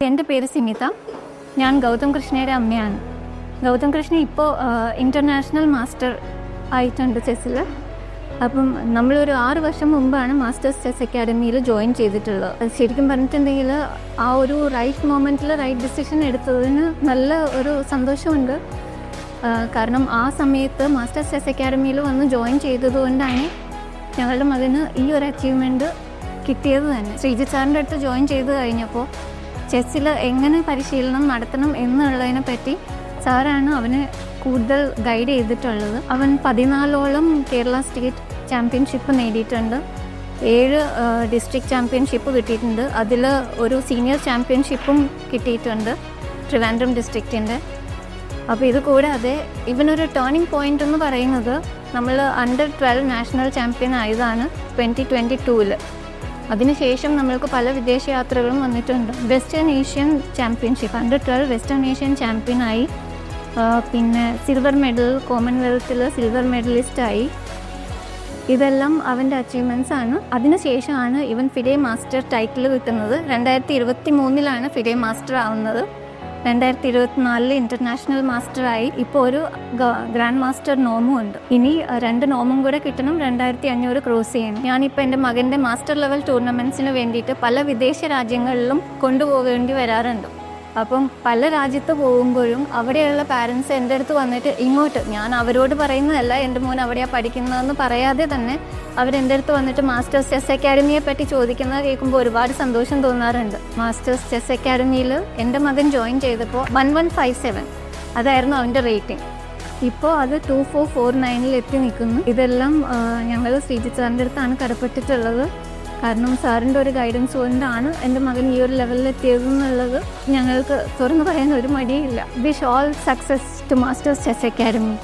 എൻ്റെ പേര് സിമിത. ഞാൻ ഗൗതം കൃഷ്ണയുടെ അമ്മയാണ്. ഗൗതം കൃഷ്ണ ഇപ്പോൾ ഇൻ്റർനാഷണൽ മാസ്റ്റർ ആയിട്ടുണ്ട് ചെസ്സിൽ. അപ്പം നമ്മളൊരു 6 വർഷം മുമ്പാണ് മാസ്റ്റേഴ്സ് ചെസ് അക്കാഡമിയിൽ ജോയിൻ ചെയ്തിട്ടുള്ളത്. അത് ശരിക്കും പറഞ്ഞിട്ടുണ്ടെങ്കിൽ ആ ഒരു റൈറ്റ് മൊമെൻറ്റിൽ റൈറ്റ് ഡിസിഷൻ എടുത്തതിന് നല്ല ഒരു സന്തോഷമുണ്ട്. കാരണം ആ സമയത്ത് മാസ്റ്റേഴ്സ് ചെസ് അക്കാഡമിയിൽ വന്ന് ജോയിൻ ചെയ്തതുകൊണ്ടാണ് ഞങ്ങളുടെ മകന് ഈ ഒരു അച്ചീവ്മെൻറ്റ് കിട്ടിയത് തന്നെ. ശ്രീജിത്ത് സാറിൻ്റെ അടുത്ത് ജോയിൻ ചെയ്ത് കഴിഞ്ഞപ്പോൾ ചെസ്സിൽ എങ്ങനെ പരിശീലനം നടത്തണം എന്നുള്ളതിനെ പറ്റി സാറാണ് അവനെ കൂടുതൽ ഗൈഡ് ചെയ്തിട്ടുള്ളത്. അവൻ 14ഓളം കേരള സ്റ്റേറ്റ് ചാമ്പ്യൻഷിപ്പ് നേടിയിട്ടുണ്ട്. 7 ഡിസ്ട്രിക്ട് ചാമ്പ്യൻഷിപ്പ് കിട്ടിയിട്ടുണ്ട്. അതിൽ ഒരു സീനിയർ ചാമ്പ്യൻഷിപ്പും കിട്ടിയിട്ടുണ്ട് ട്രിവാൻഡ്രം ഡിസ്ട്രിക്റ്റിൻ്റെ. അപ്പോൾ ഇത് കൂടാതെ ഇവനൊരു ടേണിംഗ് പോയിൻ്റ് എന്ന് പറയുന്നത് നമ്മൾ അണ്ടർ 12 നാഷണൽ ചാമ്പ്യൻ ആയതാണ് 2022-ൽ. അതിനുശേഷം നമ്മൾക്ക് പല വിദേശ യാത്രകളും വന്നിട്ടുണ്ട്. Western Asian championship under 12 western Asian ചാമ്പ്യനായി. പിന്നെ സിൽവർ മെഡൽ, കോമൺവെൽത്തിൽ സിൽവർ മെഡലിസ്റ്റായി. ഇതെല്ലാം അവൻ്റെ അച്ചീവ്മെൻറ്റ്സ് ആണ്. അതിനുശേഷമാണ് ഇവൻ ഫിഡെ മാസ്റ്റർ ടൈറ്റിൽ കിട്ടുന്നത്. 2023-ലാണ് ഫിഡെ മാസ്റ്റർ ആവുന്നത്. 2024-ൽ ഇൻ്റർനാഷണൽ മാസ്റ്ററായി. ഇപ്പോൾ ഒരു ഗ്രാൻഡ് മാസ്റ്റർ നോമും ഉണ്ട്. ഇനി 2 നോമും കൂടെ കിട്ടണം. 2500 ക്രോസ് ചെയ്യണം. ഞാനിപ്പോൾ എൻ്റെ മകൻ്റെ മാസ്റ്റർ ലെവൽ ടൂർണമെൻറ്റ്സിന് വേണ്ടിയിട്ട് പല വിദേശ രാജ്യങ്ങളിലും കൊണ്ടുപോകേണ്ടി വരാറുണ്ട്. അപ്പം പല രാജ്യത്ത് പോകുമ്പോഴും അവിടെയുള്ള പാരൻസ് എൻ്റെ അടുത്ത് വന്നിട്ട് ഇങ്ങോട്ട്, ഞാൻ അവരോട് പറയുന്നതല്ല എൻ്റെ മോൻ അവിടെയാണ് പഠിക്കുന്നതെന്ന് പറയാതെ തന്നെ അവരെൻ്റെ അടുത്ത് വന്നിട്ട് മാസ്റ്റേഴ്സ് ചെസ് അക്കാഡമിയെ പറ്റി ചോദിക്കുന്നത് കേൾക്കുമ്പോൾ ഒരുപാട് സന്തോഷം തോന്നാറുണ്ട്. മാസ്റ്റേഴ്സ് ചെസ് അക്കാഡമിയിൽ എൻ്റെ മകൻ ജോയിൻ ചെയ്തപ്പോൾ 1157 അതായിരുന്നു അവൻ്റെ റേറ്റിംഗ്. ഇപ്പോൾ അത് 2449-ൽ എത്തി നിൽക്കുന്നു. ഇതെല്ലാം ഞങ്ങൾ ശ്രീജിത്ത് സാറിൻ്റെ അടുത്താണ് കടപ്പെട്ടിട്ടുള്ളത്. കാരണം സാറിൻ്റെ ഒരു ഗൈഡൻസ് കൊണ്ടാണ് എൻ്റെ മകൻ ഈ ഒരു ലെവലിൽ എത്തിയതെന്നുള്ളത് ഞങ്ങൾക്ക് തുറന്നു പറയാൻ ഒരു മടിയില്ല. Wish all success to masters chess academy.